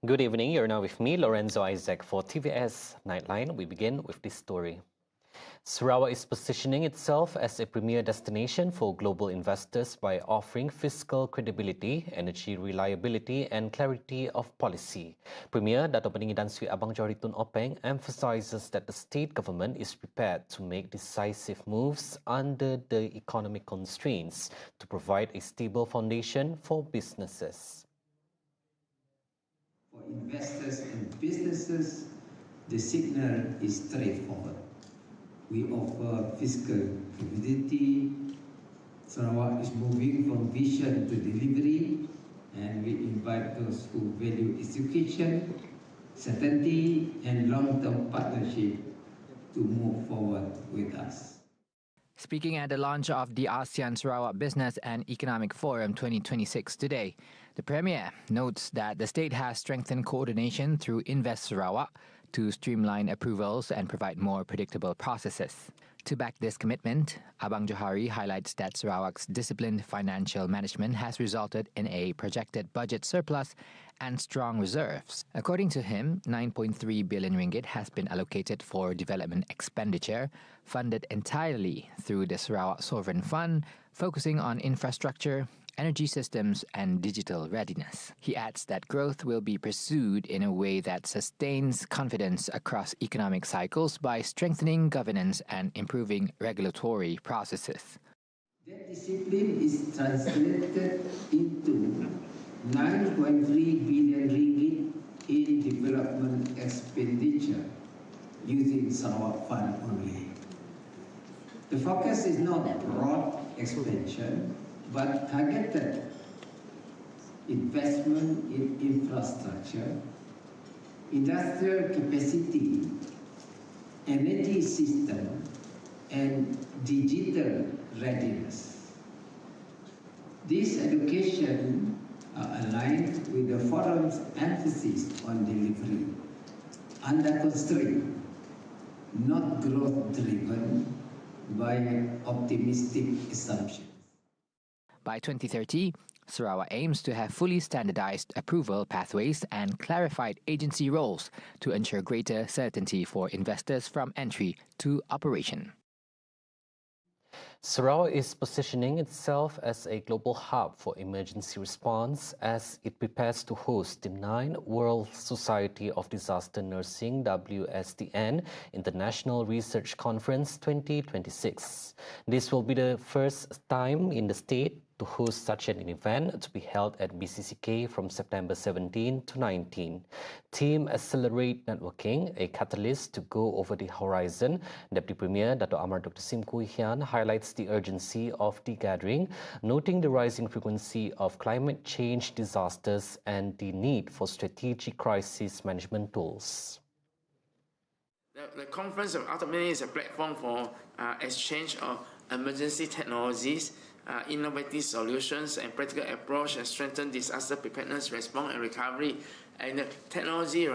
Good evening. You're now with me, Lorenzo Isaac, for TVS Nightline. We begin with this story. Sarawak is positioning itself as a premier destination for global investors by offering fiscal credibility, energy reliability and clarity of policy. Premier Dato' Peninggi Tan Sri Abang Johari Tun Openg emphasizes that the state government is prepared to make decisive moves under the economic constraints to provide a stable foundation for businesses. For investors and businesses, the signal is straightforward. We offer fiscal credibility. Sarawak is moving from vision to delivery, and we invite those who value education, certainty, and long-term partnership to move forward with us. Speaking at the launch of the ASEAN Sarawak Business and Economic Forum 2026 today, the Premier notes that the state has strengthened coordination through Invest Sarawak to streamline approvals and provide more predictable processes. To back this commitment, Abang Johari highlights that Sarawak's disciplined financial management has resulted in a projected budget surplus and strong reserves. According to him, 9.3 billion ringgit has been allocated for development expenditure, funded entirely through the Sarawak Sovereign Fund, focusing on infrastructure, energy systems and digital readiness. He adds that growth will be pursued in a way that sustains confidence across economic cycles by strengthening governance and improving regulatory processes. That discipline is translated into 9.3 billion ringgit in development expenditure using Sarawak Fund only. The focus is not broad expansion, but targeted investment in infrastructure, industrial capacity, energy system, and digital readiness. This allocation are aligned with the forum's emphasis on delivery, under constraint, not growth-driven by optimistic assumptions. By 2030, Sarawak aims to have fully standardized approval pathways and clarified agency roles to ensure greater certainty for investors from entry to operation. Sarawak is positioning itself as a global hub for emergency response as it prepares to host the 9th World Society of Disaster Nursing WSDN International Research Conference 2026. This will be the first time in the state to host such an event to be held at BCCK from September 17 to 19. Team Accelerate Networking, a catalyst to go over the horizon. Deputy Premier Dato' Amar Dr. Sim Kui Hian highlights the urgency of the gathering, noting the rising frequency of climate change disasters and the need for strategic crisis management tools. The conference ultimately is a platform for exchange of emergency technologies, innovative solutions and practical approach and strengthen disaster preparedness, response and recovery, and technology,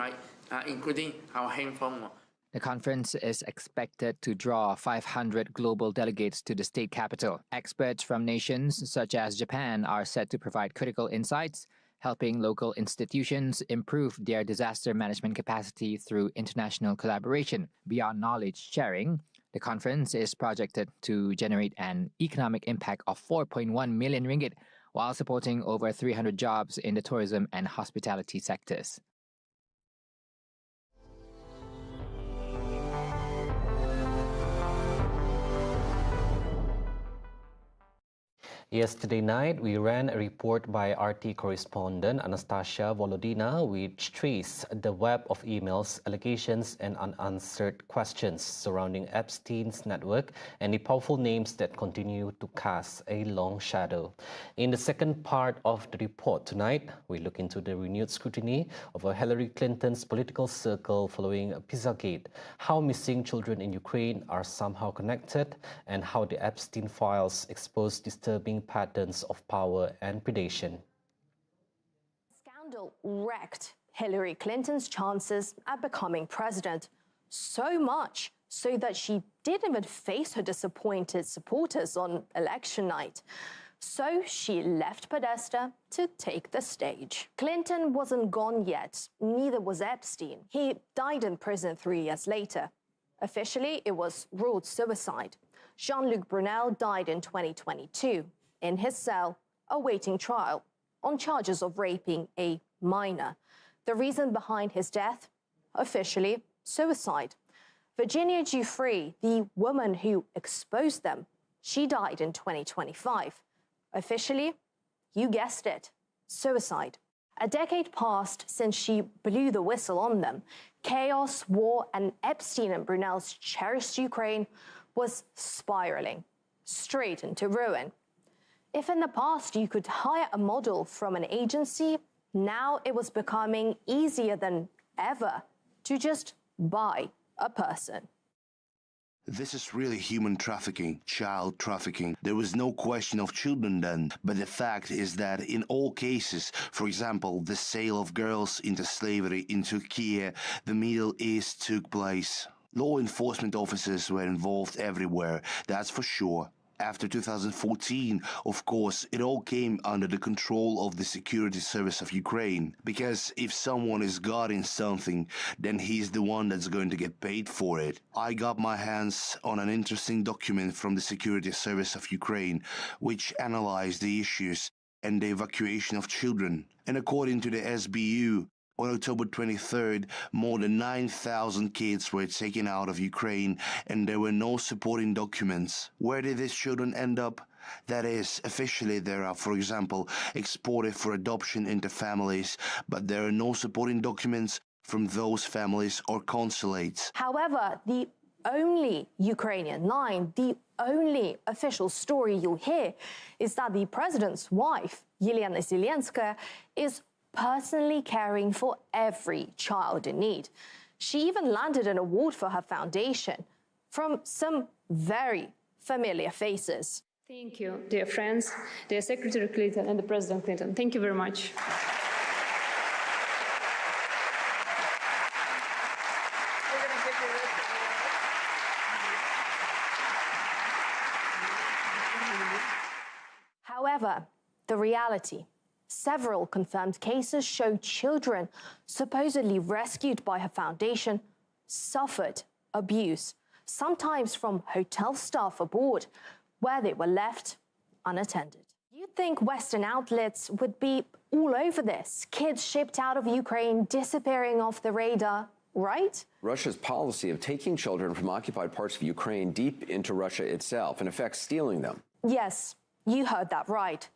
including our handphone. The conference is expected to draw 500 global delegates to the state capital. Experts from nations such as Japan are set to provide critical insights, helping local institutions improve their disaster management capacity through international collaboration. Beyond knowledge sharing, the conference is projected to generate an economic impact of 4.1 million ringgit while supporting over 300 jobs in the tourism and hospitality sectors. Yesterday night, we ran a report by RT correspondent Anastasia Volodina, which traced the web of emails, allegations and unanswered questions surrounding Epstein's network and the powerful names that continue to cast a long shadow. In the second part of the report tonight, we look into the renewed scrutiny of Hillary Clinton's political circle following Pizzagate, how missing children in Ukraine are somehow connected, and how the Epstein files expose disturbing patterns of power and predation. Scandal wrecked Hillary Clinton's chances at becoming president. So much so that she didn't even face her disappointed supporters on election night. So she left Podesta to take the stage. Clinton wasn't gone yet, neither was Epstein. He died in prison 3 years later. Officially, it was ruled suicide. Jean-Luc Brunel died in 2022 in his cell, awaiting trial on charges of raping a minor. The reason behind his death? Officially, suicide. Virginia Giuffre, the woman who exposed them, she died in 2025. Officially, you guessed it, suicide. A decade passed since she blew the whistle on them. Chaos, war, and Epstein and Brunel's cherished Ukraine was spiraling straight into ruin. If in the past you could hire a model from an agency, now it was becoming easier than ever to just buy a person. This is really human trafficking, child trafficking. There was no question of children then, but the fact is that in all cases, for example, the sale of girls into slavery in Turkey, the Middle East took place. Law enforcement officers were involved everywhere, that's for sure. After 2014, of course, it all came under the control of the Security Service of Ukraine. Because if someone is guarding something, then he's the one that's going to get paid for it. I got my hands on an interesting document from the Security Service of Ukraine, which analyzed the issues and the evacuation of children. And according to the SBU, on October 23rd, more than 9,000 kids were taken out of Ukraine and there were no supporting documents. Where did these children end up? That is, officially they are, for example, exported for adoption into families, but there are no supporting documents from those families or consulates. However, the only Ukrainian line, the only official story you'll hear is that the president's wife, Yelena Zelenskaya, is personally caring for every child in need. She even landed an award for her foundation from some very familiar faces. Thank you, dear friends, dear Secretary Clinton and the President Clinton. Thank you very much. However, the reality, several confirmed cases show children supposedly rescued by her foundation suffered abuse, sometimes from hotel staff aboard, where they were left unattended. You'd think Western outlets would be all over this, kids shipped out of Ukraine disappearing off the radar, right? Russia's policy of taking children from occupied parts of Ukraine deep into Russia itself, in effect stealing them. Yes, you heard that right.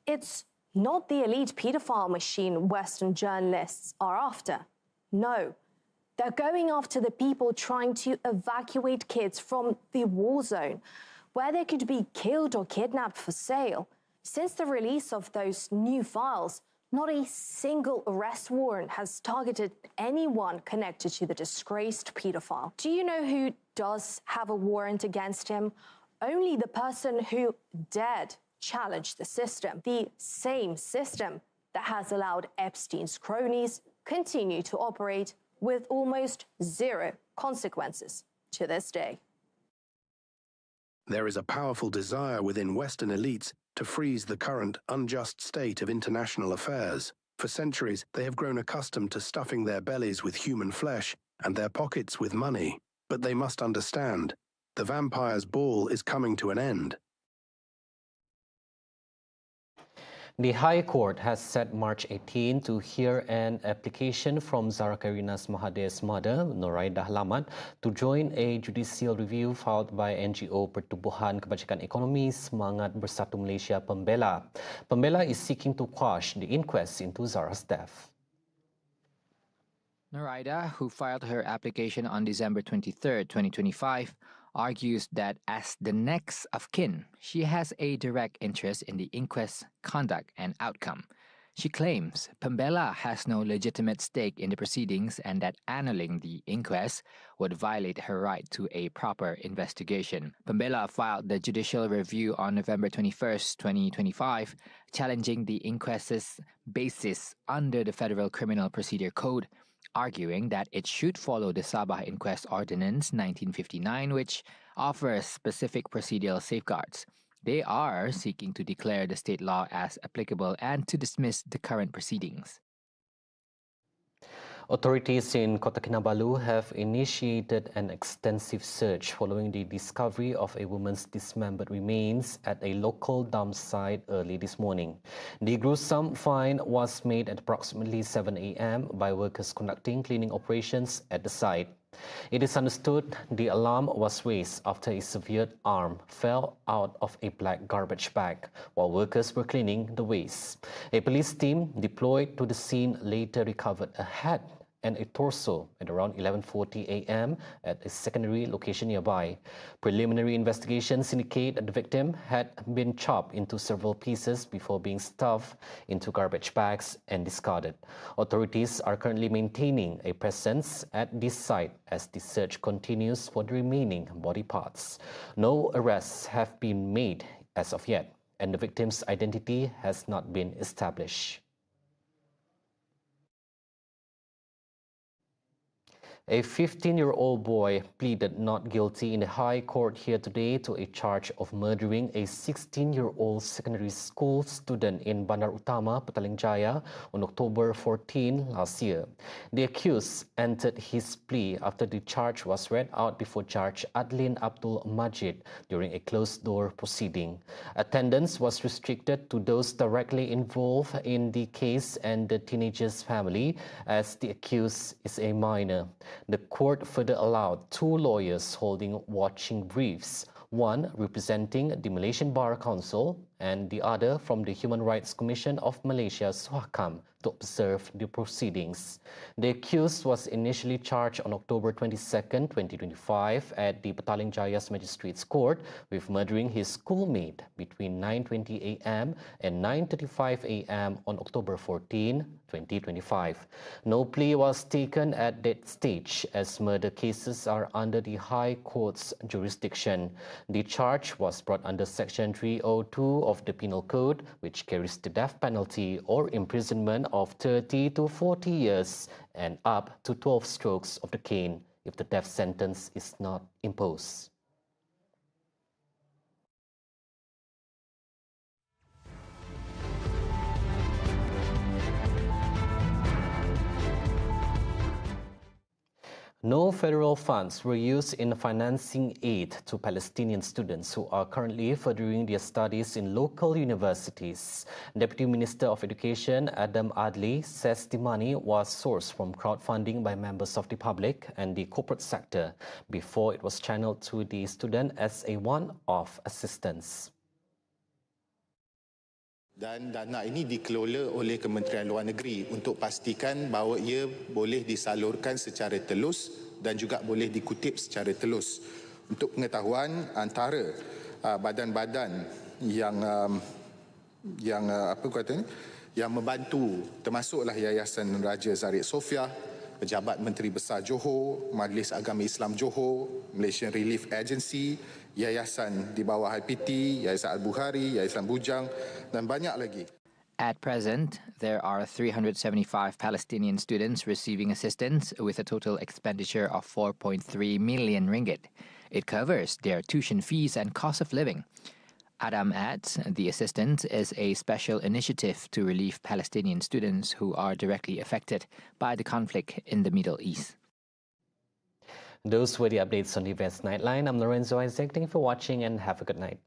It's not the elite pedophile machine Western journalists are after. No, they're going after the people trying to evacuate kids from the war zone, where they could be killed or kidnapped for sale. Since the release of those new files, not a single arrest warrant has targeted anyone connected to the disgraced pedophile. Do you know who does have a warrant against him? Only the person who dared challenge the system, the same system that has allowed Epstein's cronies continue to operate with almost zero consequences to this day. There is a powerful desire within Western elites to freeze the current unjust state of international affairs. For centuries, they have grown accustomed to stuffing their bellies with human flesh and their pockets with money. But they must understand, the vampire's ball is coming to an end. The High Court has set March 18 to hear an application from Zara Karina's Mahathir's mother, Noraida Lamat, to join a judicial review filed by NGO Pertubuhan Kebajikan Ekonomi Semangat Bersatu Malaysia Pembela. Pembela is seeking to quash the inquest into Zara's death. Noraida, who filed her application on December 23, 2025, argues that as the next of kin, she has a direct interest in the inquest's conduct and outcome. She claims Pembela has no legitimate stake in the proceedings and that annulling the inquest would violate her right to a proper investigation. Pembela filed the judicial review on November 21, 2025, challenging the inquest's basis under the Federal Criminal Procedure Code, arguing that it should follow the Sabah Inquest Ordinance 1959, which offers specific procedural safeguards. They are seeking to declare the state law as applicable and to dismiss the current proceedings. Authorities in Kota Kinabalu have initiated an extensive search following the discovery of a woman's dismembered remains at a local dump site early this morning. The gruesome find was made at approximately 7 a.m. by workers conducting cleaning operations at the site. It is understood the alarm was raised after a severed arm fell out of a black garbage bag while workers were cleaning the waste. A police team deployed to the scene later recovered a head and a torso at around 11:40 a.m. at a secondary location nearby. Preliminary investigations indicate that the victim had been chopped into several pieces before being stuffed into garbage bags and discarded. Authorities are currently maintaining a presence at this site as the search continues for the remaining body parts. No arrests have been made as of yet, and the victim's identity has not been established. A 15-year-old boy pleaded not guilty in the High Court here today to a charge of murdering a 16-year-old secondary school student in Bandar Utama, Petaling Jaya on October 14 last year. The accused entered his plea after the charge was read out before Judge Adlin Abdul Majid during a closed-door proceeding. Attendance was restricted to those directly involved in the case and the teenager's family, as the accused is a minor. The court further allowed two lawyers holding watching briefs, one representing the Malaysian Bar Council and the other from the Human Rights Commission of Malaysia, SARAWAK'S, to observe the proceedings. The accused was initially charged on October 22, 2025 at the Petaling Jaya's Magistrates Court with murdering his schoolmate between 9:20 a.m. and 9:35 a.m. on October 14, 2025. No plea was taken at that stage as murder cases are under the High Court's jurisdiction. The charge was brought under Section 302 of the Penal Code, which carries the death penalty or imprisonment of 30 to 40 years and up to 12 strokes of the cane if the death sentence is not imposed. No federal funds were used in financing aid to Palestinian students who are currently furthering their studies in local universities. Deputy Minister of Education Adam Adli says the money was sourced from crowdfunding by members of the public and the corporate sector before it was channeled to the student as a one-off assistance. Dan dana ini dikelola oleh Kementerian Luar Negeri untuk pastikan bahawa ia boleh disalurkan secara telus dan juga boleh dikutip secara telus. Untuk pengetahuan, antara badan-badan yang membantu termasuklah Yayasan Raja Zahid Sofia, Pejabat Menteri Besar Johor, Majlis Agama Islam Johor, Malaysian Relief Agency, yayasan di bawah IPT, Yayasan Al-Bukhari, Yayasan Bujang dan banyak lagi. At present, there are 375 Palestinian students receiving assistance with a total expenditure of 4.3 million ringgit. It covers their tuition fees and cost of living. Adam adds the assistance is a special initiative to relieve Palestinian students who are directly affected by the conflict in the Middle East. Those were the updates on TVS Nightline. I'm Lorenzo Isaac. Thank you for watching and have a good night.